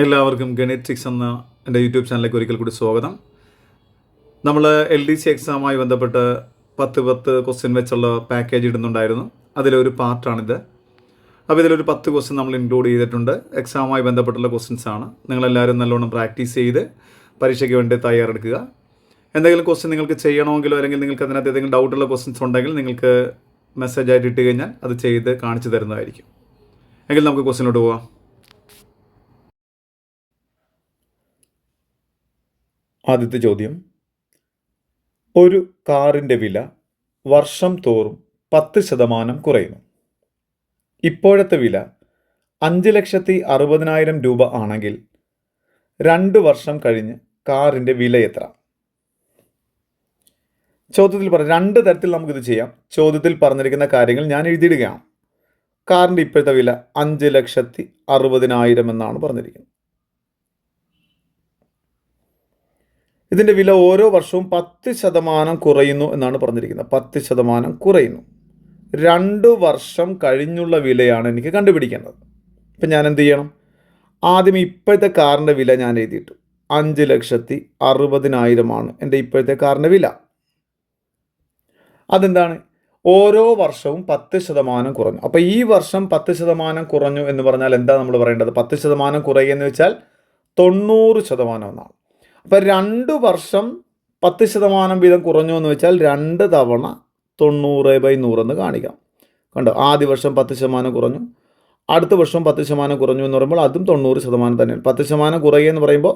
എല്ലാവർക്കും ഗണിറ്റിക്സ് എന്ന എൻ്റെ യൂട്യൂബ് ചാനലിലേക്ക് ഒരിക്കൽ കൂടി സ്വാഗതം. നമ്മൾ LDC എക്സാമുമായി ബന്ധപ്പെട്ട് 10 ക്വസ്റ്റ്യൻ വെച്ചുള്ള പാക്കേജ് ഇടുന്നുണ്ടായിരുന്നു. അതിലൊരു പാർട്ടാണിത്. അപ്പോൾ ഇതിലൊരു 10 ക്വസ്റ്റ്യൻ നമ്മൾ ഇൻക്ലൂഡ് ചെയ്തിട്ടുണ്ട്. എക്സാമുമായി ബന്ധപ്പെട്ടുള്ള ക്വസ്റ്റ്യൻസ് ആണ്. നിങ്ങളെല്ലാവരും നല്ലോണം പ്രാക്ടീസ് ചെയ്ത് പരീക്ഷയ്ക്ക് വേണ്ടി തയ്യാറെടുക്കുക. എന്തെങ്കിലും ക്വസ്റ്റ്യൻ നിങ്ങൾക്ക് ചെയ്യണമെങ്കിലോ അല്ലെങ്കിൽ നിങ്ങൾക്ക് അതിനകത്ത് ഏതെങ്കിലും ഡൗട്ടുള്ള ക്വസ്റ്റ്യൻസ് ഉണ്ടെങ്കിൽ നിങ്ങൾക്ക് മെസ്സേജായിട്ട് ഇട്ട് കഴിഞ്ഞാൽ അത് ചെയ്ത് കാണിച്ചു തരുന്നതായിരിക്കും. എങ്കിൽ നമുക്ക് ക്വസ്റ്റ്യനിലോട്ട് പോവാം. ആദ്യത്തെ ചോദ്യം, ഒരു കാറിൻ്റെ വില വർഷം തോറും 10% കുറയുന്നു. ഇപ്പോഴത്തെ വില 5,60,60,000 രൂപ ആണെങ്കിൽ 2 വർഷം കഴിഞ്ഞ് കാറിൻ്റെ വില എത്ര? ചോദ്യത്തിൽ രണ്ട് തരത്തിൽ നമുക്കിത് ചെയ്യാം. ചോദ്യത്തിൽ പറഞ്ഞിരിക്കുന്ന കാര്യങ്ങൾ ഞാൻ എഴുതിയിടുകയാണ്. കാറിൻ്റെ ഇപ്പോഴത്തെ വില 5,60,60,000 എന്നാണ് പറഞ്ഞിരിക്കുന്നത്. ഇതിൻ്റെ വില ഓരോ വർഷവും 10% കുറയുന്നു എന്നാണ് പറഞ്ഞിരിക്കുന്നത്. 10% കുറയുന്നു. 2 വർഷം കഴിഞ്ഞുള്ള വിലയാണ് എനിക്ക് കണ്ടുപിടിക്കേണ്ടത്. ഇപ്പം ഞാൻ എന്ത് ചെയ്യണം? ആദ്യം ഇപ്പോഴത്തെ കാറിൻ്റെ വില ഞാൻ എഴുതിയിട്ടു. 5,60,60,000 എൻ്റെ ഇപ്പോഴത്തെ കാറിൻ്റെ വില. അതെന്താണ്? ഓരോ വർഷവും 10% കുറഞ്ഞു. അപ്പോൾ ഈ വർഷം 10% കുറഞ്ഞു എന്ന് പറഞ്ഞാൽ എന്താ നമ്മൾ പറയേണ്ടത്? 10% കുറയുകയെന്ന് വെച്ചാൽ 90% എന്നാണ്. അപ്പോൾ 2 വർഷം 10% വീതം കുറഞ്ഞു എന്ന് വെച്ചാൽ 2 തവണ 90/100 എന്ന് കാണിക്കാം. കണ്ടോ? ആദ്യ വർഷം 10% കുറഞ്ഞു, അടുത്ത വർഷം 10% കുറഞ്ഞു എന്ന് പറയുമ്പോൾ അതും 90% തന്നെയാണ്. 10% കുറയുക എന്ന് പറയുമ്പോൾ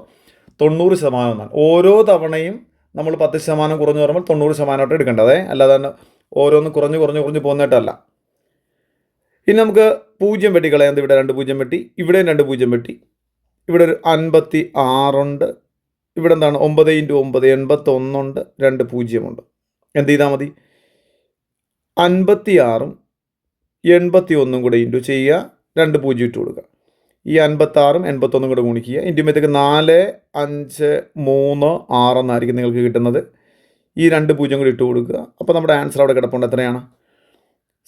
90% എന്നാണ്. ഓരോ തവണയും നമ്മൾ 10% കുറഞ്ഞു പറയുമ്പോൾ 90% എടുക്കേണ്ടത്, അല്ലാതെ ഓരോന്ന് കുറഞ്ഞ് പോകുന്നതായിട്ടല്ല. ഇനി നമുക്ക് 0 വെട്ടിക്കളയാം. ഇവിടെ 2 0 വെട്ടി, ഇവിടെയും 2 0 വെട്ടി, ഇവിടെ ഒരു 56 ഉണ്ട്, ഇവിടെ എന്താണ് 9 × 9 81 ഉണ്ട്, 2 0 ഉണ്ട്. എന്ത് ചെയ്താൽ മതി? 56ഉം 81 കൂടെ ഇൻറ്റു ചെയ്യുക, 2 0 ഇട്ട് കൊടുക്കുക. ഈ 56ഉം 81 കൂടെ ഗുണിക്കുക. ഇൻറ്റുമ്പോഴത്തേക്ക് 4 5 3 6 എന്നായിരിക്കും നിങ്ങൾക്ക് കിട്ടുന്നത്. ഈ 2 0 കൂടി ഇട്ട് കൊടുക്കുക. അപ്പോൾ നമ്മുടെ ആൻസർ അവിടെ കിടപ്പുണ്ട്. എത്രയാണ്?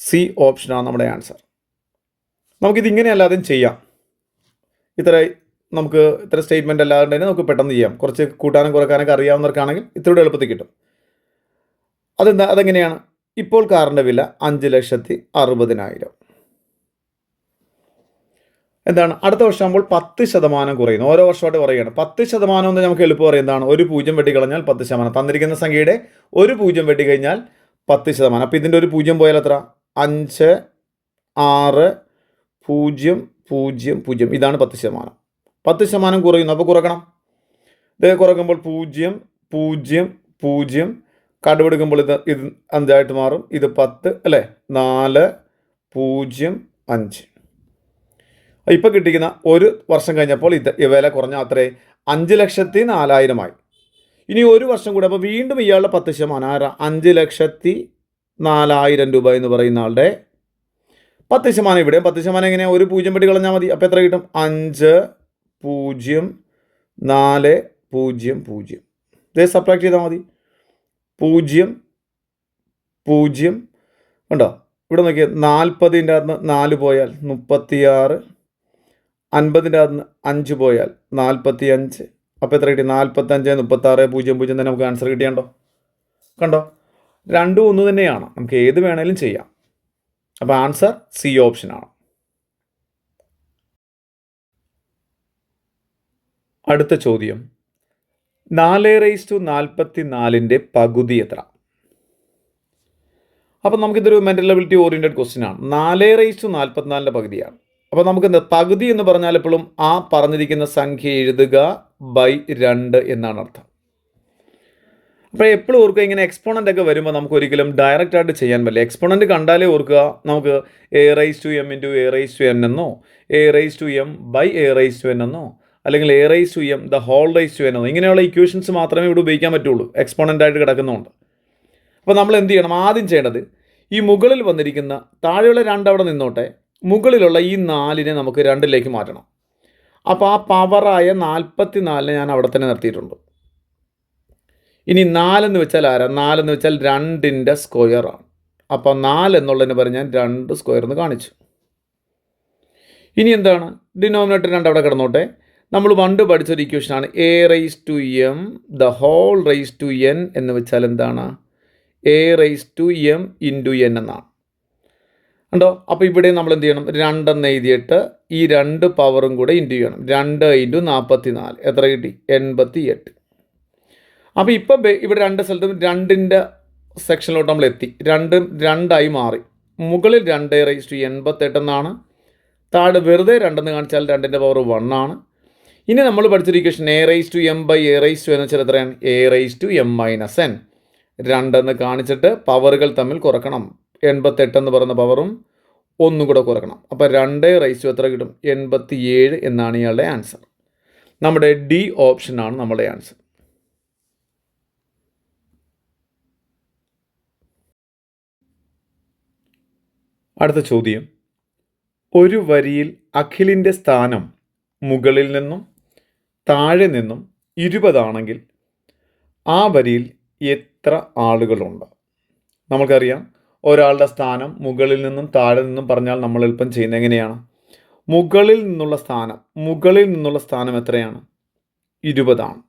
സി ഓപ്ഷനാണ് നമ്മുടെ ആൻസർ. നമുക്കിതിങ്ങനെ അല്ലാതെയും ചെയ്യാം. ഇത്ര സ്റ്റേറ്റ്മെൻറ്റ് അല്ലാതെ തന്നെ നമുക്ക് പെട്ടെന്ന് ചെയ്യാം. കുറച്ച് കൂട്ടാനും കുറക്കാനൊക്കെ അറിയാവുന്നവർക്കാണെങ്കിൽ ഇത്രയുടെ എളുപ്പത്തിൽ കിട്ടും. അതെങ്ങനെയാണ്? ഇപ്പോൾ കാറിൻ്റെ വില 5,60,60,000. എന്താണ്? അടുത്ത വർഷമാകുമ്പോൾ 10% കുറയുന്നു. ഓരോ വർഷമായിട്ട് കുറയുകയാണ്. 10% എന്ന് നമുക്ക് എളുപ്പം അറിയാം. എന്താണ്? ഒരു 0 വെട്ടിക്കളഞ്ഞാൽ 10%. തന്നിരിക്കുന്ന സംഖ്യയുടെ ഒരു 0 വെട്ടിക്കഴിഞ്ഞാൽ 10%. അപ്പോൾ ഇതിൻ്റെ ഒരു 0 പോയാൽ എത്ര? 5 6 0 0 0. ഇതാണ് 10%. 10% കുറയുന്നു. അപ്പോൾ കുറക്കണം. ഇത് കുറക്കുമ്പോൾ 0 0 0, കടുവെടുക്കുമ്പോൾ ഇത് 5 മാറും. ഇത് 10 അല്ലേ? 4 0 5. ഇപ്പോൾ കിട്ടിക്കുന്ന ഒരു വർഷം കഴിഞ്ഞപ്പോൾ ഇത് വില കുറഞ്ഞ അത്രേ 5,04,000 ഇനി ഒരു വർഷം കൂടെ. അപ്പോൾ വീണ്ടും ഇയാളുടെ 10%, 5,04,000 രൂപ എന്ന് പറയുന്ന ആളുടെ 10%. ഇവിടെ 10% എങ്ങനെയാണ്? ഒരു 0 വെട്ടി കളഞ്ഞാൽ മതി. അപ്പോൾ എത്ര കിട്ടും? 5 0 4 0 0. ഇതേ സബ്ട്രാക്ട് ചെയ്താൽ മതി. 0 0 ഉണ്ടോ? ഇവിടെ നോക്കിയാൽ 40ൻ്റെ അകത്ത് 4 പോയാൽ 36, 50ൻ്റെ അകത്ത് 5 പോയാൽ 45. അപ്പോൾ എത്ര കിട്ടി? 45 36 0 0 തന്നെ നമുക്ക് ആൻസർ കിട്ടിയാണ്ടോ? കണ്ടോ? രണ്ടും ഒന്ന് തന്നെയാണ്. നമുക്ക് ഏത് വേണേലും ചെയ്യാം. അപ്പോൾ ആൻസർ സി ഓപ്ഷനാണ്. അടുത്ത ചോദ്യം, 4/44 പകുതി എത്ര? അപ്പോൾ നമുക്കിതൊരു മെൻ്റൽ എബിലിറ്റി ഓറിയൻറ്റഡ് ക്വസ്റ്റ്യൻ ആണ്. 4/44 പകുതിയാണ്. അപ്പോൾ നമുക്ക് പകുതി എന്ന് പറഞ്ഞാൽ എപ്പോഴും ആ പറഞ്ഞിരിക്കുന്ന സംഖ്യ എഴുതുക /2 എന്നാണ് അർത്ഥം. അപ്പോൾ എപ്പോഴും ഓർക്കുക, ഇങ്ങനെ എക്സ്പോണൻ്റ് ഒക്കെ വരുമ്പോൾ നമുക്ക് ഒരിക്കലും ഡയറക്റ്റ് ആയിട്ട് ചെയ്യാൻ പറ്റില്ല. എക്സ്പോണൻ്റ് കണ്ടാലേ ഓർക്കുക നമുക്ക് a⁻m × a⁻n എന്നോ a⁻m/a⁻n എന്നോ അല്ലെങ്കിൽ a⁻m the whole raised to n എന്നോ ഇങ്ങനെയുള്ള ഇക്വേഷൻസ് മാത്രമേ ഇവിടെ ഉപയോഗിക്കാൻ പറ്റുള്ളൂ, എക്സ്പോണൻ്റ് ആയിട്ട് കിടക്കുന്നുണ്ട്. അപ്പോൾ നമ്മൾ എന്ത് ചെയ്യണം? ആദ്യം ചെയ്യേണ്ടത് ഈ മുകളിൽ വന്നിരിക്കുന്ന താഴെയുള്ള 2 അവിടെ നിന്നോട്ടെ, മുകളിലുള്ള ഈ 4നെ നമുക്ക് 2ലേക്ക് മാറ്റണം. അപ്പോൾ ആ പവറായ 44 ഞാൻ അവിടെ തന്നെ നിർത്തിയിട്ടുണ്ട്. ഇനി 4 എന്ന് വെച്ചാൽ ആരാ? 4 എന്ന് വെച്ചാൽ 2ൻ്റെ സ്ക്വയറാണ്. അപ്പോൾ 4 എന്നുള്ളതിന് പറഞ്ഞ് ഞാൻ 2 സ്ക്വയർ എന്ന് കാണിച്ചു. ഇനി എന്താണ്? ഡിനോമിനേറ്റർ 2 അവിടെ കിടന്നോട്ടെ. നമ്മൾ പണ്ട് പഠിച്ചൊരു ഇക്വേഷനാണ് a raise to m the whole raise to n എന്ന് വെച്ചാൽ എന്താണ്? A raise to m into n എന്നാണ്. ഉണ്ടോ? അപ്പോൾ ഇവിടെ നമ്മൾ എന്ത് ചെയ്യണം? 2 എന്ന് എഴുതിയിട്ട് ഈ 2 പവറും കൂടെ ഇൻറ്റു ചെയ്യണം. 2 ഇൻറ്റു 44 എത്ര കിട്ടി? 88. അപ്പോൾ ഇപ്പം ഇവിടെ 2 സ്ഥലത്തും 2ൻ്റെ സെക്ഷനിലോട്ട് നമ്മൾ എത്തി. 2 മാറി. മുകളിൽ 2 റൈസ് ടു 88 എന്നാണ്, താഴെ വെറുതെ 2 എന്ന് കാണിച്ചാൽ 2ൻ്റെ പവർ 1 ആണ്. ഇനി നമ്മൾ പഠിച്ചൊരു equation A raise to M by A raise to എന്ന് വെച്ചാൽ എത്രയാണ്? A raise to M minus N. 2 എന്ന് കാണിച്ചിട്ട് പവറുകൾ തമ്മിൽ കുറക്കണം. 88 എന്ന് പറയുന്ന പവറും ഒന്നും കൂടെ കുറക്കണം. അപ്പോൾ 2 റൈസ് ടു എത്ര കിട്ടും? 87 എന്നാണ് ഇയാളുടെ ആൻസർ. നമ്മുടെ ഡി ഓപ്ഷനാണ് നമ്മുടെ ആൻസർ. അടുത്ത ചോദ്യം, ഒരു വരിയിൽ അഖിലിൻ്റെ സ്ഥാനം മുകളിൽ നിന്നും താഴെ നിന്നും 20 ആണെങ്കിൽ ആ വരിയിൽ എത്ര ആളുകളുണ്ട്? നമുക്കറിയാം, ഒരാളുടെ സ്ഥാനം മുകളിൽ നിന്നും താഴെ നിന്നും പറഞ്ഞാൽ നമ്മൾ എളുപ്പം ചെയ്യുന്നത് എങ്ങനെയാണ്? മുകളിൽ നിന്നുള്ള സ്ഥാനം എത്രയാണ്? 20 ആണ്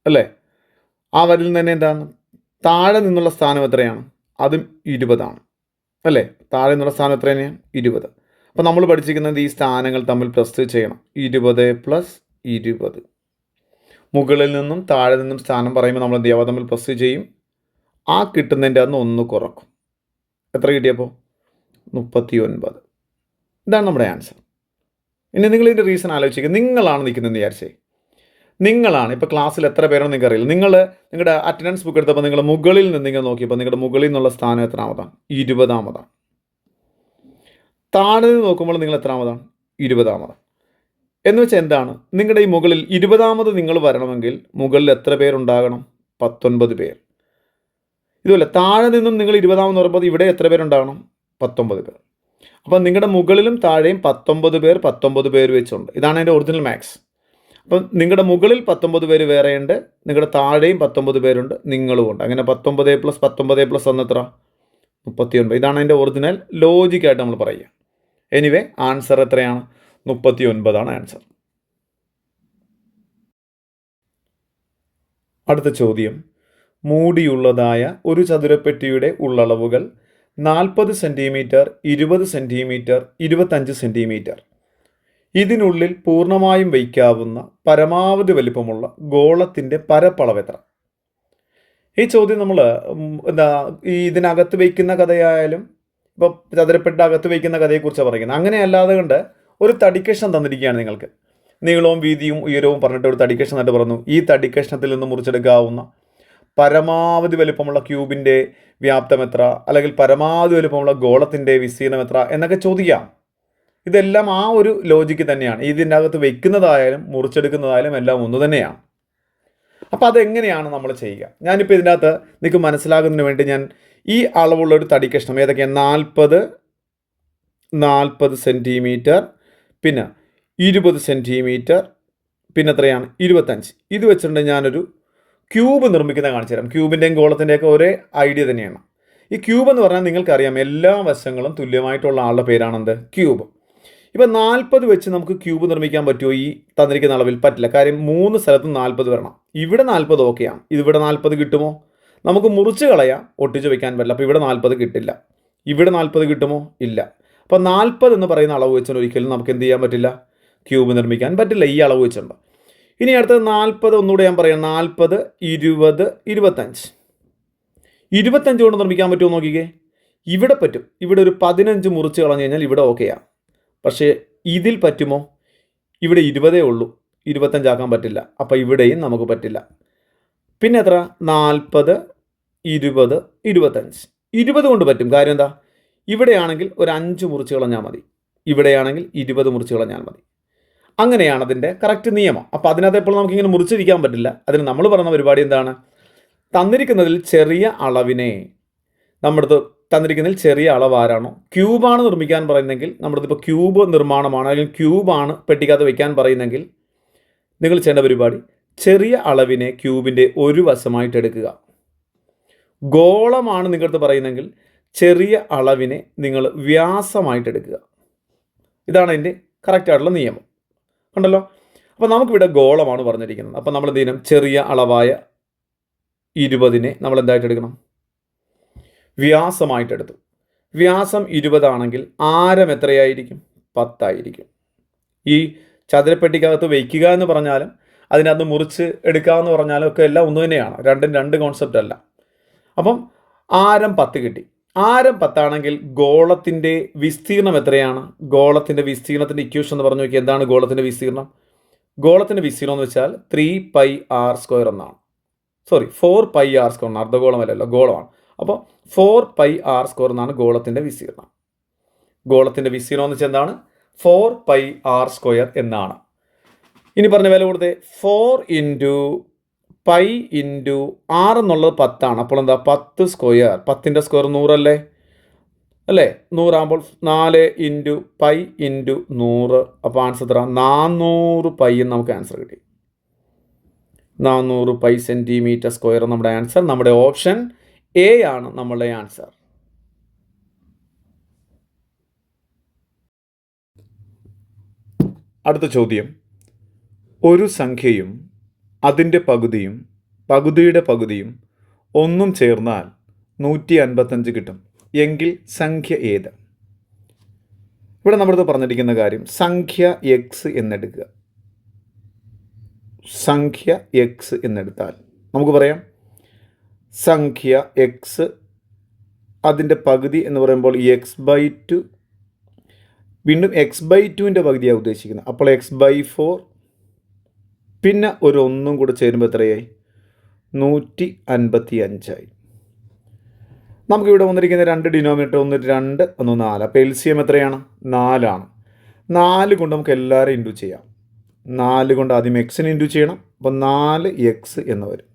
അല്ലേ? ആ വരിയിൽ തന്നെ എന്താണ്? താഴെ നിന്നുള്ള സ്ഥാനം എത്രയാണ്? അതും 20 ആണ് അല്ലേ? താഴെ നിന്നുള്ള സ്ഥാനം എത്ര തന്നെയാണ്? 20. അപ്പോൾ നമ്മൾ പഠിച്ചിരിക്കുന്നത് ഈ സ്ഥാനങ്ങൾ തമ്മിൽ പ്ലസ് ചെയ്യണം. 20 പ്ലസ് 20. മുകളിൽ നിന്നും താഴെ നിന്നും സ്ഥാനം പറയുമ്പോൾ നമ്മൾ എന്ത് ചെയ്യുക? തമ്മിൽ പ്ലസ് ചെയ്യും. ആ കിട്ടുന്നതിൻ്റെ അന്ന് 1 കുറക്കും. എത്ര കിട്ടിയപ്പോൾ? 39. ഇതാണ് നമ്മുടെ ആൻസർ. ഇനി നിങ്ങൾ ഇതിൻ്റെ റീസൺ ആലോചിക്കുക. നിങ്ങളാണ് നിൽക്കുന്നതെന്ന് വിചാരിച്ചേ. നിങ്ങളാണ് ഇപ്പോൾ ക്ലാസ്സിൽ എത്ര പേരാണെന്ന് നിങ്ങൾക്ക് അറിയില്ല. നിങ്ങളുടെ അറ്റൻഡൻസ് ബുക്ക് എടുത്തപ്പോൾ നിങ്ങൾ മുകളിൽ നിന്ന് നിങ്ങൾ നോക്കിയപ്പോൾ നിങ്ങളുടെ മുകളിൽ നിന്നുള്ള സ്ഥാനം എത്രാമതാണ്? 20-ാമതാണ്. താഴെ നിന്ന് നോക്കുമ്പോൾ നിങ്ങൾ എത്രാമതാണ്? 20-ാമതാണ്. എന്ന് വെച്ചാൽ എന്താണ്? നിങ്ങളുടെ ഈ മുകളിൽ 20-ാമത് നിങ്ങൾ വരണമെങ്കിൽ മുകളിൽ എത്ര പേരുണ്ടാകണം? 19 പേർ. ഇതുപോലെ താഴെ നിന്നും നിങ്ങൾ 20-ാമെന്ന് പറയുമ്പോൾ ഇവിടെ എത്ര പേരുണ്ടാകണം? 19 പേർ. അപ്പം നിങ്ങളുടെ മുകളിലും താഴെയും 19 പേർ വെച്ചുണ്ട്. ഇതാണ് എൻ്റെ ഒറിജിനൽ മാത്സ്. അപ്പം നിങ്ങളുടെ മുകളിൽ 19 പേര് വേറെയുണ്ട്, നിങ്ങളുടെ താഴെയും 19 പേരുണ്ട്, നിങ്ങളും ഉണ്ട്. അങ്ങനെ 19 പ്ലസ് 19 പ്ലസ് എത്ര? 39. ഇതാണ് എൻ്റെ ഒറിജിനൽ ലോജിക്കായിട്ട് നമ്മൾ പറയുക. എനിവേ ആൻസർ എത്രയാണ്? 39 ആൻസർ. അടുത്ത ചോദ്യം, മൂടിയുള്ളതായ ഒരു ചതുരപ്പെട്ടിയുടെ ഉള്ളളവുകൾ 40 സെൻറ്റിമീറ്റർ, 20 സെൻറ്റിമീറ്റർ, 25 സെൻറ്റിമീറ്റർ. ഇതിനുള്ളിൽ പൂർണ്ണമായും വയ്ക്കാവുന്ന പരമാവധി വലിപ്പമുള്ള ഗോളത്തിൻ്റെ പരപ്പളവ് എത്ര? ഈ ചോദ്യം നമ്മൾ ഇതിനകത്ത് വയ്ക്കുന്ന കഥയായാലും ഇപ്പോൾ ചതുരപ്പെട്ട് അകത്ത് വയ്ക്കുന്ന കഥയെക്കുറിച്ചാണ് പറയുന്നത്. അങ്ങനെ അല്ലാതെ കൊണ്ട് ഒരു തടിക്കഷ്ണം തന്നിരിക്കുകയാണ് നിങ്ങൾക്ക്. നീളവും വീതിയും ഉയരവും പറഞ്ഞിട്ട് ഒരു തടിക്കഷ്ണം എന്നിട്ട് പറഞ്ഞു, ഈ തടിക്കഷ്ണത്തിൽ നിന്ന് മുറിച്ചെടുക്കാവുന്ന പരമാവധി വലിപ്പമുള്ള ക്യൂബിൻ്റെ വ്യാപ്തം എത്ര, അല്ലെങ്കിൽ പരമാവധി വലിപ്പമുള്ള ഗോളത്തിൻ്റെ വിസ്തീർണം എത്ര എന്നൊക്കെ ചോദിക്കാം. ഇതെല്ലാം ആ ഒരു ലോജിക്ക് തന്നെയാണ്. ഇതിൻ്റെ അകത്ത് വയ്ക്കുന്നതായാലും മുറിച്ചെടുക്കുന്നതായാലും എല്ലാം ഒന്ന് തന്നെയാണ്. അപ്പോൾ അതെങ്ങനെയാണ് നമ്മൾ ചെയ്യുക? ഞാനിപ്പോൾ ഇതിൻ്റെ അകത്ത് നിങ്ങൾക്ക് മനസ്സിലാകുന്നതിന് വേണ്ടി ഞാൻ ഈ അളവുള്ള ഒരു തടിക്കഷ്ണം, ഏതൊക്കെയാണ്? 40 സെൻറ്റിമീറ്റർ, പിന്നെ 20 സെൻറ്റിമീറ്റർ, പിന്നെ എത്രയാണ്? 25. ഇത് വെച്ചിട്ടുണ്ട് ഞാനൊരു ക്യൂബ് നിർമ്മിക്കുന്നത് കാണിച്ചു തരാം. ക്യൂബിൻ്റെയും ഗോളത്തിൻ്റെയൊക്കെ ഒരേ ഐഡിയ തന്നെയാണ്. ഈ ക്യൂബ് എന്ന് പറഞ്ഞാൽ നിങ്ങൾക്കറിയാം, എല്ലാ വശങ്ങളും തുല്യമായിട്ടുള്ള ആളുടെ പേരാണെന്ത്? ക്യൂബ്. ഇപ്പം 40 വെച്ച് നമുക്ക് ക്യൂബ് നിർമ്മിക്കാൻ പറ്റുമോ? ഈ തന്നിരിക്കുന്ന അളവിൽ പറ്റില്ല. കാര്യം 3 സ്ഥലത്തും 40 വരണം. ഇവിടെ 40 ഓക്കെയാണ്. ഇതിവിടെ 40 കിട്ടുമോ? നമുക്ക് മുറിച്ച് കളയാം, ഒട്ടിച്ച് വയ്ക്കാൻ പറ്റില്ല. അപ്പോൾ ഇവിടെ 40 കിട്ടില്ല. ഇവിടെ 40 കിട്ടുമോ? ഇല്ല. അപ്പോൾ 40 എന്ന് പറയുന്ന അളവ് വെച്ചുകൊണ്ട് ഒരിക്കലും നമുക്ക് എന്ത് ചെയ്യാൻ പറ്റില്ല? ക്യൂബ് നിർമ്മിക്കാൻ പറ്റില്ല, ഈ അളവ് വെച്ചുണ്ട്. ഇനി അടുത്തത് 40, ഒന്നുകൂടെ ഞാൻ പറയാം. 40, 20, 25. 25 കൊണ്ട് നിർമ്മിക്കാൻ പറ്റുമോ നോക്കിക്കേ. ഇവിടെ പറ്റും. ഇവിടെ ഒരു 15 മുറിച്ച് കളഞ്ഞു കഴിഞ്ഞാൽ ഇവിടെ ഓക്കെയാണ്. പക്ഷേ ഇതിൽ പറ്റുമോ? ഇവിടെ 20 ഉള്ളൂ, 25 ആക്കാൻ പറ്റില്ല. അപ്പോൾ ഇവിടെയും നമുക്ക് പറ്റില്ല. പിന്നെ എത്ര? 40, 20, 25. 20 കൊണ്ട് പറ്റും. കാര്യം എന്താ? ഇവിടെയാണെങ്കിൽ ഒരു 5 മുറിച്ച് കളഞ്ഞാൽ മതി, ഇവിടെയാണെങ്കിൽ 20 മുറിച്ച് കളഞ്ഞാൽ മതി. അങ്ങനെയാണ് അതിൻ്റെ കറക്റ്റ് നിയമം. അപ്പോൾ അതിനകത്ത് എപ്പോഴും നമുക്കിങ്ങനെ മുറിച്ചിരിക്കാൻ പറ്റില്ല. അതിന് നമ്മൾ പറയുന്ന പരിപാടി എന്താണ്? തന്നിരിക്കുന്നതിൽ ചെറിയ അളവിനെ നമ്മുടെ തന്നിരിക്കുന്നതിൽ ചെറിയ അളവ് ആരാണോ ക്യൂബാണ് നിർമ്മിക്കാൻ പറയുന്നതെങ്കിൽ, നമ്മുടെ ഇപ്പോൾ ക്യൂബ് നിർമ്മാണമാണ് അല്ലെങ്കിൽ ക്യൂബാണ് പെട്ടിക്കകത്ത് വയ്ക്കാൻ പറയുന്നെങ്കിൽ നിങ്ങൾ ചെയ്യേണ്ട പരിപാടി ചെറിയ അളവിനെ ക്യൂബിൻ്റെ ഒരു വശമായിട്ട് എടുക്കുക. ഗോളമാണ് നിങ്ങളടുത്ത് പറയുന്നതെങ്കിൽ ചെറിയ അളവിനെ നിങ്ങൾ വ്യാസമായിട്ട് എടുക്കുക. ഇതാണ് അതിൻ്റെ കറക്റ്റായിട്ടുള്ള നിയമം. ഉണ്ടല്ലോ. അപ്പോൾ നമുക്കിവിടെ ഗോളമാണ് പറഞ്ഞിരിക്കുന്നത്. അപ്പോൾ നമ്മൾ എന്ത് ചെയ്യണം? ചെറിയ അളവായ 20നെ നമ്മൾ എന്തായിട്ട് എടുക്കണം? വ്യാസമായിട്ട് എടുത്തു. വ്യാസം 20 ആണെങ്കിൽ ആരം എത്രയായിരിക്കും? 10 ആയിരിക്കും. ഈ ചതുരപ്പെട്ടിക്കകത്ത് വയ്ക്കുക എന്ന് പറഞ്ഞാലും അതിനകത്ത് മുറിച്ച് എടുക്കാമെന്ന് പറഞ്ഞാലും ഒക്കെ എല്ലാം ഒന്ന് തന്നെയാണ്. രണ്ടും രണ്ട് കോൺസെപ്റ്റ് അല്ല. അപ്പം ആരം 10 കിട്ടി. ആരം 10 ആണെങ്കിൽ ഗോളത്തിൻ്റെ വിസ്തീർണം എത്രയാണ്? ഗോളത്തിൻ്റെ വിസ്തീർണത്തിൻ്റെ ഇക്വേഷൻ എന്ന് പറഞ്ഞു നോക്കി. എന്താണ് ഗോളത്തിൻ്റെ വിസ്തീർണം? ഗോളത്തിൻ്റെ വിസ്തീർണം എന്ന് വെച്ചാൽ 3πr² എന്നാണ്. 4πr². അർദ്ധഗോളമല്ലല്ലോ, ഗോളമാണ്. അപ്പോൾ 4πr² എന്നാണ് ഗോളത്തിൻ്റെ വിസ്തീർണം. ഗോളത്തിൻ്റെ വിസ്തീർണം എന്ന് വെച്ചാൽ എന്താണ്? 4πr² എന്നാണ്. ഇനി പറഞ്ഞ വില കൊടുത്തേ 4 × π × r എന്നുള്ളത് 10 ആണ്. അപ്പോൾ എന്താ? 10². 10ൻ്റെ സ്ക്വയർ 100 അല്ലേ? 100 ആകുമ്പോൾ 4 × π × 100. അപ്പോൾ ആൻസർ എത്ര? 400 π എന്ന് നമുക്ക് ആൻസർ കിട്ടി. 400 π cm² നമ്മുടെ ആൻസർ. നമ്മുടെ ഓപ്ഷൻ എ ആണ് നമ്മളുടെ ആൻസർ. അടുത്ത ചോദ്യം, ഒരു സംഖ്യയും അതിൻ്റെ പകുതിയും പകുതിയുടെ പകുതിയും ഒന്നും ചേർന്നാൽ 155 കിട്ടും എങ്കിൽ സംഖ്യ ഏത്? ഇവിടെ നമ്മളത് പറഞ്ഞിരിക്കുന്ന കാര്യം സംഖ്യ എക്സ് എന്നെടുക്കുക. സംഖ്യ എക്സ് എന്നെടുത്താൽ നമുക്ക് പറയാം സംഖ്യ എക്സ് അതിൻ്റെ പകുതി എന്ന് പറയുമ്പോൾ x/2, വീണ്ടും x/2ൻ്റെ പകുതിയാണ് ഉദ്ദേശിക്കുന്നത്. അപ്പോൾ x/4 പിന്നെ ഒരു ഒന്നും കൂടെ ചേരുമ്പോൾ എത്രയായി? 155 ആയി. നമുക്കിവിടെ വന്നിരിക്കുന്ന രണ്ട് ഡിനോമിനേറ്റർ, ഒന്ന് 2, ഒന്ന് 4. അപ്പോൾ LCM എത്രയാണ്? 4 ആണ്. 4 കൊണ്ട് നമുക്ക് എല്ലാവരും ഇൻറ്റു ചെയ്യാം. 4 കൊണ്ട് ആദ്യം എക്സിന് ഇൻറ്റു ചെയ്യണം. അപ്പോൾ 4x എന്ന് വരും.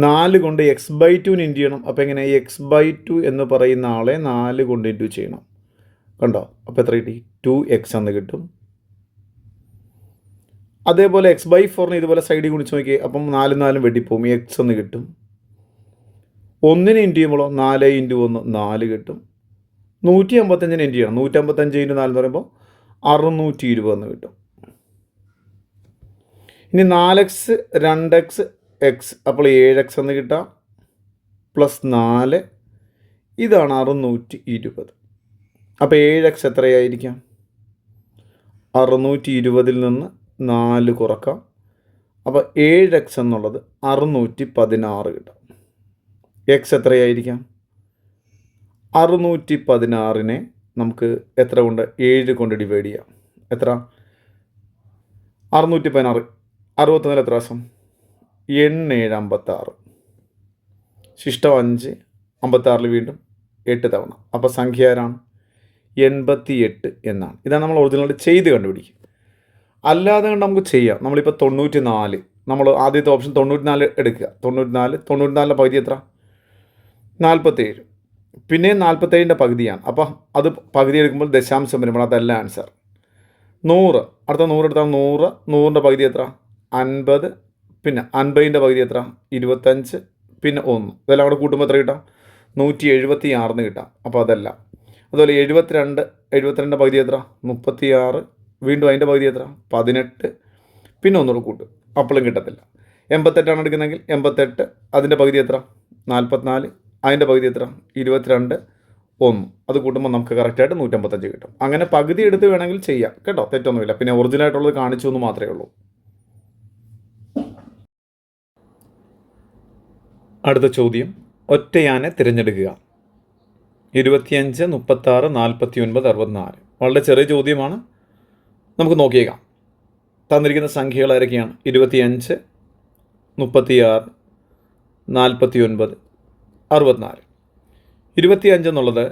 4 കൊണ്ട് x/2ന് ഇൻറ്റു ചെയ്യണം. അപ്പോൾ എങ്ങനെ? x/2 എന്ന് പറയുന്ന ആളെ 4 കൊണ്ട് ഇൻറ്റു ചെയ്യണം. കണ്ടോ? അപ്പോൾ എത്ര കിട്ടി? 2x എന്ന് കിട്ടും. അതേപോലെ x/4ന് ഇതുപോലെ സൈഡിൽ ഗുണിച്ച് നോക്കിയേ. അപ്പം 4 4 വെട്ടിപ്പോവും. x എന്ന് കിട്ടും. 1ന് ഇൻറ്റു ചെയ്യുമ്പോഴോ 4 × 1 4 കിട്ടും. 155ന് ഇൻറ്റു ചെയ്യണം. 155 × 4 എന്ന് പറയുമ്പോൾ 620 എന്ന് കിട്ടും. ഇനി 4x 2x x, അപ്പോൾ 7x എന്ന് കിട്ടാം. +4 ഇതാണ് 620. അപ്പോൾ 7x എത്രയായിരിക്കാം? 620ൽ നിന്ന് 4 കുറക്കാം. അപ്പോൾ 7x എന്നുള്ളത് 616 കിട്ടും. എക്സ് എത്രയായിരിക്കാം? 616നെ നമുക്ക് എത്ര കൊണ്ട്? 7 കൊണ്ട് ഡിവൈഡ് ചെയ്യാം. എത്ര? 616. 64 എത്ര ദിവസം? 8×7 = 56. ശിഷ്ടം 5. 56ൽ വീണ്ടും 8 തവണ. അപ്പോൾ സംഖ്യ ആരാണ്? 88 എന്നാണ്. ഇതാണ് നമ്മൾ ഒറിജിനലായിട്ട് ചെയ്ത് കണ്ടുപിടിക്കുക. അല്ലാതെ കണ്ട് നമുക്ക് ചെയ്യാം. നമ്മളിപ്പോൾ 94, നമ്മൾ ആദ്യത്തെ ഓപ്ഷൻ 94 എടുക്കുക. 94ൻ്റെ പകുതി എത്ര? 47. പിന്നെ 47ൻ്റെ പകുതിയാണ്. അപ്പോൾ അത് പകുതി എടുക്കുമ്പോൾ ദശാംശം വരുമ്പോൾ അതല്ല ആൻസർ. 100, അടുത്ത 100 എടുത്താൽ 100. 100ൻ്റെ പകുതി എത്ര? 50. പിന്നെ 50ൻ്റെ പകുതി എത്ര? 25. പിന്നെ 1. ഇതെല്ലാം കൂടെ കൂട്ടുമ്പോൾ എത്ര കിട്ടാം? 176 കിട്ടാം. അപ്പോൾ അതല്ല. അതുപോലെ 72ൻ്റെ പകുതി എത്ര? 36. വീണ്ടും അതിൻ്റെ പകുതി എത്ര? 18. പിന്നെ ഒന്നുകൂടെ കൂട്ടും, അപ്പോഴും കിട്ടത്തില്ല. 88 എടുക്കുന്നതെങ്കിൽ 88, അതിൻ്റെ പകുതി എത്ര? 44. അതിൻ്റെ പകുതി എത്ര? 22. 1. അത് കൂട്ടുമ്പോൾ നമുക്ക് കറക്റ്റായിട്ട് 155 കിട്ടും. അങ്ങനെ പകുതി എടുത്ത് വേണമെങ്കിൽ ചെയ്യാം കേട്ടോ, തെറ്റൊന്നുമില്ല. പിന്നെ ഒറിജിനലായിട്ടുള്ളത് കാണിച്ചു എന്ന് മാത്രമേ ഉള്ളൂ. അടുത്ത ചോദ്യം, ഒറ്റയാനെ തിരഞ്ഞെടുക്കുക. 25, 36, 49, 64. വളരെ ചെറിയ ചോദ്യമാണ്. നമുക്ക് നോക്കിയേക്കാം. തന്നിരിക്കുന്ന സംഖ്യകൾ ആരൊക്കെയാണ്? 25, 36, 49, 64. 25 എന്നുള്ളത്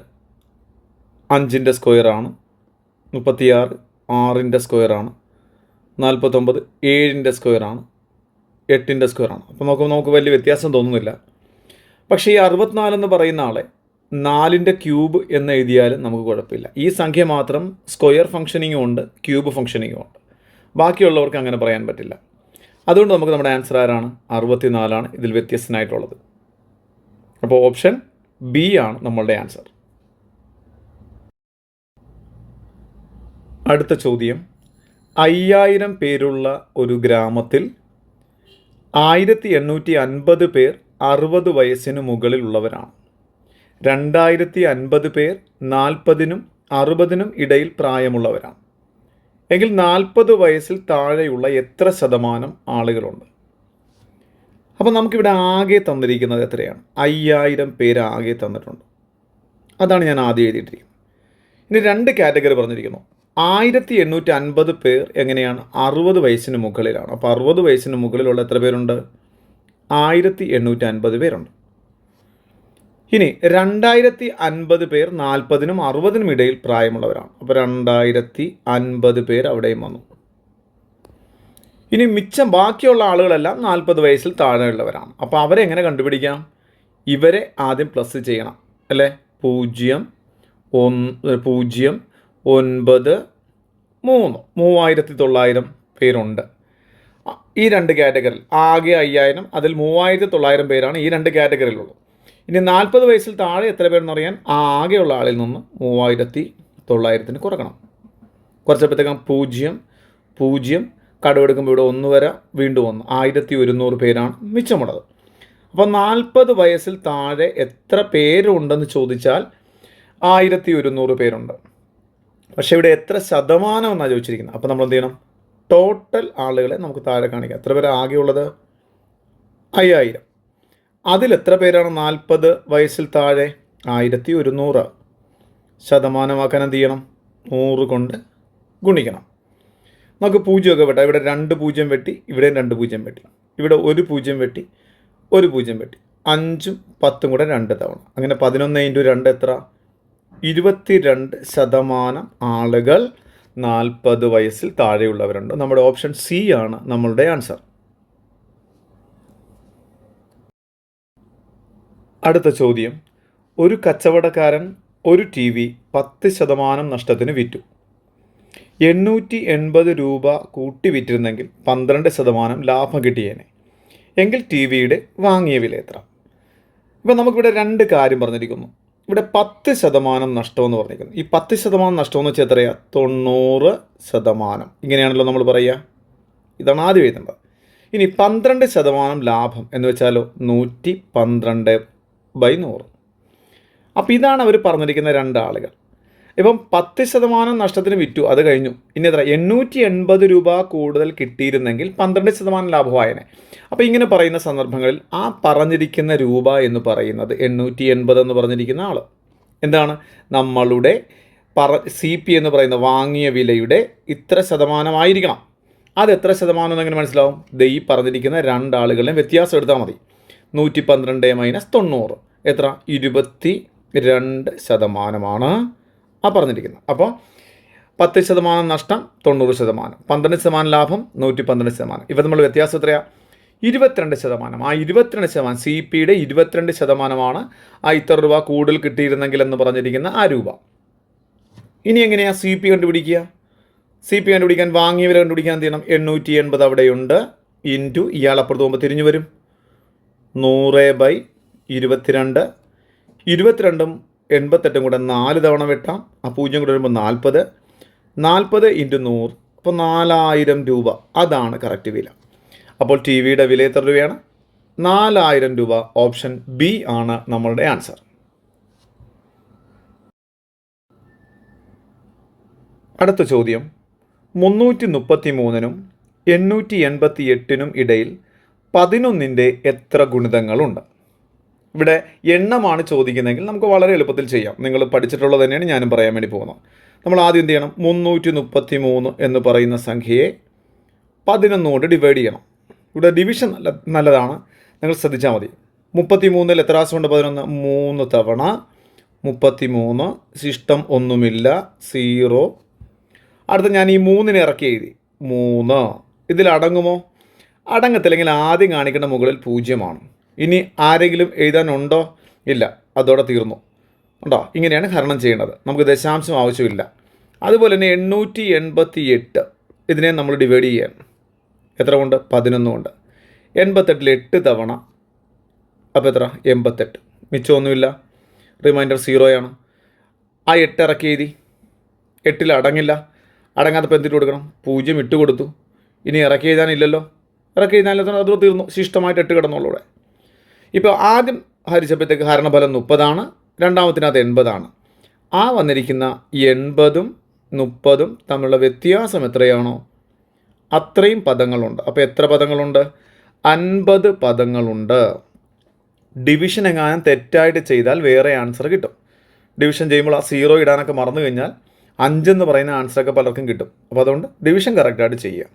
5ൻ്റെ സ്ക്വയറാണ്. 36 6ൻ്റെ സ്ക്വയറാണ്. 49 7ൻ്റെ സ്ക്വയറാണ്. 8ൻ്റെ സ്ക്വയറാണ്. അപ്പോൾ നമുക്ക് വലിയ വ്യത്യാസം തോന്നുന്നില്ല. പക്ഷേ ഈ 64 എന്ന് പറയുന്ന ആളെ 4ൻ്റെ ക്യൂബ് എന്ന് എഴുതിയാലും നമുക്ക് കുഴപ്പമില്ല. ഈ സംഖ്യ മാത്രം സ്ക്വയർ ഫംഗ്ഷനിങ്ങും ഉണ്ട്, ക്യൂബ് ഫംഗ്ഷനിങ്ങും ഉണ്ട്. ബാക്കിയുള്ളവർക്ക് അങ്ങനെ പറയാൻ പറ്റില്ല. അതുകൊണ്ട് നമുക്ക് നമ്മുടെ ആൻസർ ആരാണ്? 64 ഇതിൽ വ്യത്യസ്തനായിട്ടുള്ളത്. അപ്പോൾ ഓപ്ഷൻ ബി ആണ് നമ്മളുടെ ആൻസർ. അടുത്ത ചോദ്യം, 5000 പേരുള്ള ഒരു ഗ്രാമത്തിൽ 1850 പേർ 60 വയസ്സിന് മുകളിലുള്ളവരാണ്. 2050 പേർ 40നും 60നും ഇടയിൽ പ്രായമുള്ളവരാണ്. എങ്കിൽ 40 വയസ്സിൽ താഴെയുള്ള എത്ര ശതമാനം ആളുകളുണ്ട്? അപ്പോൾ നമുക്കിവിടെ ആകെ തന്നിരിക്കുന്നത് എത്രയാണ്? 5000 പേര് ആകെ തന്നിട്ടുണ്ട്. അതാണ് ഞാൻ ആദ്യം എഴുതിയിട്ടിരിക്കുന്നത്. ഇനി 2 കാറ്റഗറി പറഞ്ഞിരിക്കുന്നു. 1850 പേർ എങ്ങനെയാണ്? 60 വയസ്സിന് മുകളിലാണ്. അപ്പോൾ 60 വയസ്സിന് മുകളിലുള്ള എത്ര പേരുണ്ട്? 1850 പേരുണ്ട്. ഇനി 2050 പേർ 40നും 60നും ഇടയിൽ പ്രായമുള്ളവരാണ്. അപ്പോൾ 2050 പേർ അവിടെയും വന്നു. ഇനി മിച്ചം ബാക്കിയുള്ള ആളുകളെല്ലാം 40 വയസ്സിൽ താഴെയുള്ളവരാണ്. അപ്പോൾ അവരെ എങ്ങനെ കണ്ടുപിടിക്കാം? ഇവരെ ആദ്യം പ്ലസ് ചെയ്യണം അല്ലേ? 0 9 3 3900 പേരുണ്ട് ഈ 2 കാറ്റഗറിയിൽ. ആകെ 5000, അതിൽ 3900 പേരാണ് ഈ 2 കാറ്റഗറിയിലുള്ളൂ. ഇനി 40 വയസ്സിൽ താഴെ എത്ര പേരെന്ന് അറിയാൻ ആകെയുള്ള ആളിൽ നിന്ന് 3900 കുറക്കണം. കുറച്ചപ്പോഴത്തേക്കും 0 0 കടമെടുക്കുമ്പോൾ ഇവിടെ 1 വരെ വീണ്ടും 1, 1100 പേരാണ് മിച്ചമുള്ളത്. അപ്പോൾ 40 വയസ്സിൽ താഴെ എത്ര പേരുണ്ടെന്ന് ചോദിച്ചാൽ 1100 പേരുണ്ട്. പക്ഷേ ഇവിടെ എത്ര ശതമാനം എന്നാണ് ചോദിച്ചിരിക്കുന്നത്. അപ്പോൾ നമ്മൾ എന്ത് ചെയ്യണം? ടോട്ടൽ ആളുകളെ നമുക്ക് താഴെ കാണിക്കാം. എത്ര പേര് ആകെ ഉള്ളത്? 5000. അതിൽ എത്ര പേരാണ് 40 വയസ്സിൽ താഴെ? 1100. ശതമാനമാക്കാൻ എന്ത് ചെയ്യണം? 100 കൊണ്ട് ഗുണിക്കണം. നമുക്ക് 0 ഒക്കെ വെട്ടാം. ഇവിടെ 2 0 വെട്ടി, ഇവിടെ 2 0 വെട്ടി, ഇവിടെ 1 0 വെട്ടി, 1 0 വെട്ടി, 5ഉം 10ഉം കൂടെ 2 തവണ. അങ്ങനെ 11 × 2 എത്ര? 22% ആളുകൾ 40 വയസ്സിൽ താഴെയുള്ളവരുണ്ട്. നമ്മുടെ ഓപ്ഷൻ സി ആണ് നമ്മളുടെ ആൻസർ. അടുത്ത ചോദ്യം. ഒരു കച്ചവടക്കാരൻ ഒരു TV 10% നഷ്ടത്തിന് വിറ്റു. 880 രൂപ കൂട്ടി വിറ്റിരുന്നെങ്കിൽ 12% ലാഭം കിട്ടിയേനെ. എങ്കിൽ TVയുടെ വാങ്ങിയ വില എത്ര? ഇപ്പം നമുക്കിവിടെ 2 കാര്യം പറഞ്ഞിരിക്കുന്നു. ഇവിടെ 10% നഷ്ടമെന്ന് പറഞ്ഞിരിക്കുന്നു. ഈ 10% നഷ്ടമെന്ന് വെച്ചാൽ എത്രയാണ്? 90%. ഇങ്ങനെയാണല്ലോ നമ്മൾ പറയുക. ഇതാണ് ആദ്യം എഴുതേണ്ടത്. ഇനി 12% ലാഭം എന്ന് വെച്ചാലോ 112/100. അപ്പോൾ ഇതാണ് അവർ പറഞ്ഞിരിക്കുന്ന 2 ആളുകൾ. ഇപ്പം 10% നഷ്ടത്തിന് വിറ്റു, അത് കഴിഞ്ഞു. ഇനി എത്ര? 880 രൂപ കൂടുതൽ കിട്ടിയിരുന്നെങ്കിൽ 12% ലാഭമായേനെ. അപ്പോൾ ഇങ്ങനെ പറയുന്ന സന്ദർഭങ്ങളിൽ ആ പറഞ്ഞിരിക്കുന്ന രൂപ എന്ന് പറയുന്നത് 880 എന്ന് പറഞ്ഞിരിക്കുന്ന ആൾ എന്താണ്? നമ്മളുടെ CP എന്ന് പറയുന്ന വാങ്ങിയ വിലയുടെ ഇത്ര ശതമാനമായിരിക്കണം. അത് എത്ര ശതമാനം എങ്ങനെ മനസ്സിലാവും? ഈ പറഞ്ഞിരിക്കുന്ന 2 ആളുകളെയും വ്യത്യാസം എടുത്താൽ മതി. 112 - 90 എത്ര? 22% ആ പറഞ്ഞിരിക്കുന്നത്. അപ്പോൾ 10% നഷ്ടം 90%, 12% ലാഭം 112%. ഇവ നമ്മൾ വ്യത്യാസം എത്രയാണ്? 22%. ആ 22% CPയുടെ 22%മാണ് ആ ഇത്ര രൂപ കൂടുതൽ കിട്ടിയിരുന്നെങ്കിൽ എന്ന് പറഞ്ഞിരിക്കുന്ന ആ രൂപ. ഇനി എങ്ങനെയാണ് CP കണ്ടുപിടിക്കുക? CP കണ്ടുപിടിക്കാൻ വാങ്ങിയ വില കണ്ടുപിടിക്കാൻ എന്ത് ചെയ്യണം? 880 അവിടെയുണ്ട്, ഇൻറ്റു ഇയാളപ്പുറത്ത് പോകുമ്പോൾ തിരിഞ്ഞു വരും 100/22. 22ഉം 88ഉം കൂടെ 4 തവണ വെട്ടാം. ആ 0 കൂടെ വരുമ്പോൾ 40. 40 × 100, അപ്പോൾ 4000 രൂപ. അതാണ് കറക്റ്റ് വില. അപ്പോൾ TVയുടെ വില എത്ര രൂപയാണ്? 4000 രൂപ. ഓപ്ഷൻ ബി ആണ് നമ്മളുടെ ആൻസർ. അടുത്ത ചോദ്യം. 333നും 888നും ഇടയിൽ 11ൻ്റെ എത്ര ഗുണിതങ്ങളുണ്ട്? ഇവിടെ എണ്ണമാണ് ചോദിക്കുന്നതെങ്കിൽ നമുക്ക് വളരെ എളുപ്പത്തിൽ ചെയ്യാം. നിങ്ങൾ പഠിച്ചിട്ടുള്ളത് തന്നെയാണ് ഞാനും പറയാൻ വേണ്ടി പോകുന്നത്. നമ്മൾ ആദ്യം എന്ത് ചെയ്യണം? 333 എന്ന് പറയുന്ന സംഖ്യയെ 11 കൊണ്ട് ഡിവൈഡ് ചെയ്യണം. ഇവിടെ ഡിവിഷൻ നല്ലതാണ്, നിങ്ങൾ ശ്രദ്ധിച്ചാൽ മതി. 33ൽ എത്ര പ്രാവശ്യമുണ്ട്? 11. 3 തവണ 33. ശിഷ്ടം ഒന്നുമില്ല, 0. അടുത്ത ഞാൻ ഈ 3നെ ഇറക്കി എഴുതി 3. ഇതിൽ അടങ്ങുമോ? അടങ്ങത്തില്ലെങ്കിൽ ആദ്യം കാണിക്കേണ്ട മുകളിൽ 0 ഇനി ആരെങ്കിലും എഴുതാനുണ്ടോ? ഇല്ല, അതോടെ തീർന്നു. ഉണ്ടോ? ഇങ്ങനെയാണ് ഹരണം ചെയ്യേണ്ടത്. നമുക്ക് ദശാംശം ആവശ്യമില്ല. അതുപോലെ തന്നെ 888 ഇതിനെ നമ്മൾ ഡിവൈഡ് ചെയ്യാൻ എത്ര കൊണ്ട്? 11 കൊണ്ട്. 88ൽ 8 തവണ, അപ്പോൾ എത്ര? 88. മിച്ചമൊന്നുമില്ല, റിമൈൻഡർ 0 ആണ്. ആ 8 ഇറക്കി എഴുതി. 8ൽ അടങ്ങില്ല, അടങ്ങാത്തപ്പോൾ എന്തിട്ട് കൊടുക്കണം? 0 ഇട്ട് കൊടുത്തു. ഇനി ഇറക്കി എഴുതാനില്ലല്ലോ, ഇറക്കി എഴുതാനില്ലാത്ത അത് തീർന്നു, ശിഷ്ടമായിട്ട് 8 കിടന്നുള്ളൂ ഇവിടെ. ഇപ്പോൾ ആദ്യം ഹരിച്ചപ്പോഴത്തേക്ക് ഹരണഫലം 30ആണ്, രണ്ടാമത്തിനകത്ത് 80ആണ്. ആ വന്നിരിക്കുന്ന 80ഉം 30ഉം തമ്മിലുള്ള വ്യത്യാസം എത്രയാണോ അത്രയും പദങ്ങളുണ്ട്. അപ്പോൾ എത്ര പദങ്ങളുണ്ട്? 50 പദങ്ങളുണ്ട്. ഡിവിഷൻ എങ്ങാനും തെറ്റായിട്ട് ചെയ്താൽ വേറെ ആൻസർ കിട്ടും. ഡിവിഷൻ ചെയ്യുമ്പോൾ ആ 0 ഇടാനൊക്കെ മറന്നു കഴിഞ്ഞാൽ 5 എന്ന് പറയുന്ന ആൻസറൊക്കെ പലർക്കും കിട്ടും. അപ്പോൾ അതുകൊണ്ട് ഡിവിഷൻ കറക്റ്റായിട്ട് ചെയ്യുക.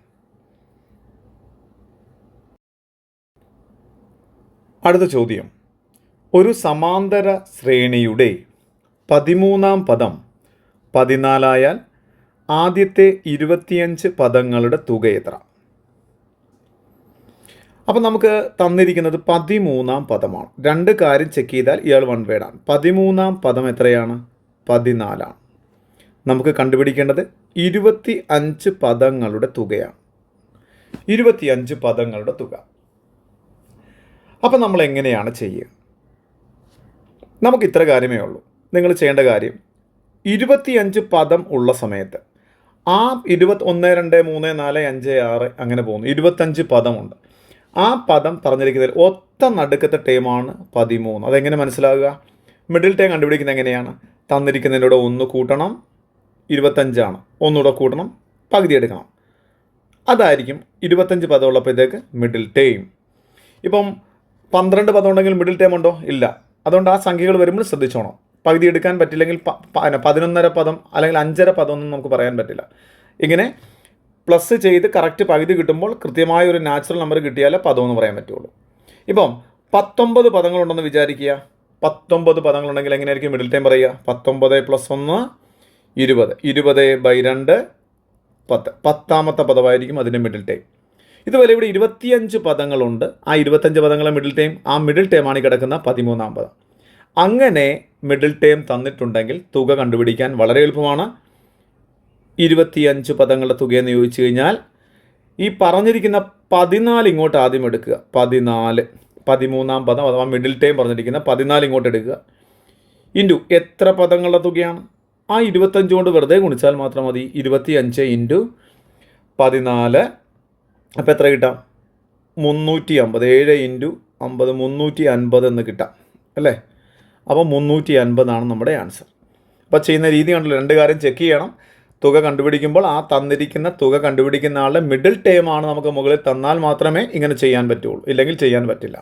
അടുത്ത ചോദ്യം, ഒരു സമാന്തര ശ്രേണിയുടെ 13ാം പദം 14 ആയാൽ ആദ്യത്തെ 25 പദങ്ങളുടെ തുക എത്ര? അപ്പം നമുക്ക് തന്നിരിക്കുന്നത് 13ാം പദമാണ്. 2 കാര്യം ചെക്ക് ചെയ്താൽ ഇയാൾ 1 വേർഡാണ്. 13ാം പദം എത്രയാണ്? 14 ആണ്. നമുക്ക് കണ്ടുപിടിക്കേണ്ടത് 25 പദങ്ങളുടെ തുകയാണ്. 25 പദങ്ങളുടെ തുക. അപ്പം നമ്മൾ എങ്ങനെയാണ് ചെയ്യുക? നമുക്ക് ഇത്ര കാര്യമേ ഉള്ളൂ. നിങ്ങൾ ചെയ്യേണ്ട കാര്യം, 25 പദം ഉള്ള സമയത്ത് ആ 21, 2, 3, 4, 5, 6 അങ്ങനെ പോകുന്നു. 25 പദമുണ്ട്. ആ പദം പറഞ്ഞിരിക്കുന്നതിൽ ഒത്ത നടുക്കത്തെ ടേമാണ് 13. അതെങ്ങനെ മനസ്സിലാകുക? മിഡിൽ ടേം കണ്ടുപിടിക്കുന്നത് എങ്ങനെയാണ്? തന്നിരിക്കുന്നതിലൂടെ 1 കൂട്ടണം, 25 ആണ്, ഒന്നുകൂടെ കൂട്ടണം, പകുതി എടുക്കണം. അതായിരിക്കും 25 പദം ഉള്ളപ്പോഴത്തേക്ക് മിഡിൽ ടേം. ഇപ്പം 12 പദം ഉണ്ടെങ്കിൽ മിഡിൽ ടേം ഉണ്ടോ? ഇല്ല. അതുകൊണ്ട് ആ സംഖ്യകൾ വരുമ്പോൾ ശ്രദ്ധിച്ചോണം. പകുതി എടുക്കാൻ പറ്റില്ലെങ്കിൽ 11.5 പദം അല്ലെങ്കിൽ 5.5 പദം ഒന്നും നമുക്ക് പറയാൻ പറ്റില്ല. ഇങ്ങനെ പ്ലസ് ചെയ്ത് കറക്റ്റ് പകുതി കിട്ടുമ്പോൾ കൃത്യമായ ഒരു നാച്ചുറൽ നമ്പർ കിട്ടിയാലേ പദം എന്ന് പറയാൻ പറ്റുള്ളൂ. ഇപ്പം 19 പദങ്ങളുണ്ടെന്ന് വിചാരിക്കുക. 19 പദങ്ങളുണ്ടെങ്കിൽ എങ്ങനെയായിരിക്കും മിഡിൽ ടൈം പറയുക? 19 + 1 20, 20/2 10. 10ാമത്തെ പദമായിരിക്കും അതിൻ്റെ മിഡിൽ ടൈം. ഇതുപോലെ ഇവിടെ 25 പദങ്ങളുണ്ട്. ആ 25 പദങ്ങളെ മിഡിൽ ടൈം, ആ മിഡിൽ ടൈമാണ് ഈ കിടക്കുന്ന 13ാം പദം. അങ്ങനെ മിഡിൽ ടൈം തന്നിട്ടുണ്ടെങ്കിൽ തുക കണ്ടുപിടിക്കാൻ വളരെ എളുപ്പമാണ്. 25 പദങ്ങളുടെ തുകയെന്ന് ചോദിച്ചു കഴിഞ്ഞാൽ ഈ പറഞ്ഞിരിക്കുന്ന 14 ഇങ്ങോട്ട് ആദ്യം എടുക്കുക. 14, 13ാം പദം അഥവാ മിഡിൽ ടൈം പറഞ്ഞിരിക്കുന്ന 14 ഇങ്ങോട്ട് എടുക്കുക. ഇൻറ്റു എത്ര പദങ്ങളുടെ തുകയാണ്? ആ 25 കൊണ്ട് വെറുതെ ഗുണിച്ചാൽ മാത്രം മതി. 25 × 14. അപ്പോൾ എത്ര കിട്ടാം? 350. 7 × 50 350 എന്ന് കിട്ടാം അല്ലേ? അപ്പോൾ 350 നമ്മുടെ ആൻസർ. അപ്പോൾ ചെയ്യുന്ന രീതി കണ്ടല്ലോ. 2 കാര്യം ചെക്ക് ചെയ്യണം. തുക കണ്ടുപിടിക്കുമ്പോൾ ആ തന്നിരിക്കുന്ന തുക കണ്ടുപിടിക്കുന്ന ആളുടെ മിഡിൽ ടേമാണ് നമുക്ക് മുകളിൽ തന്നാൽ മാത്രമേ ഇങ്ങനെ ചെയ്യാൻ പറ്റുള്ളൂ, ഇല്ലെങ്കിൽ ചെയ്യാൻ പറ്റില്ല.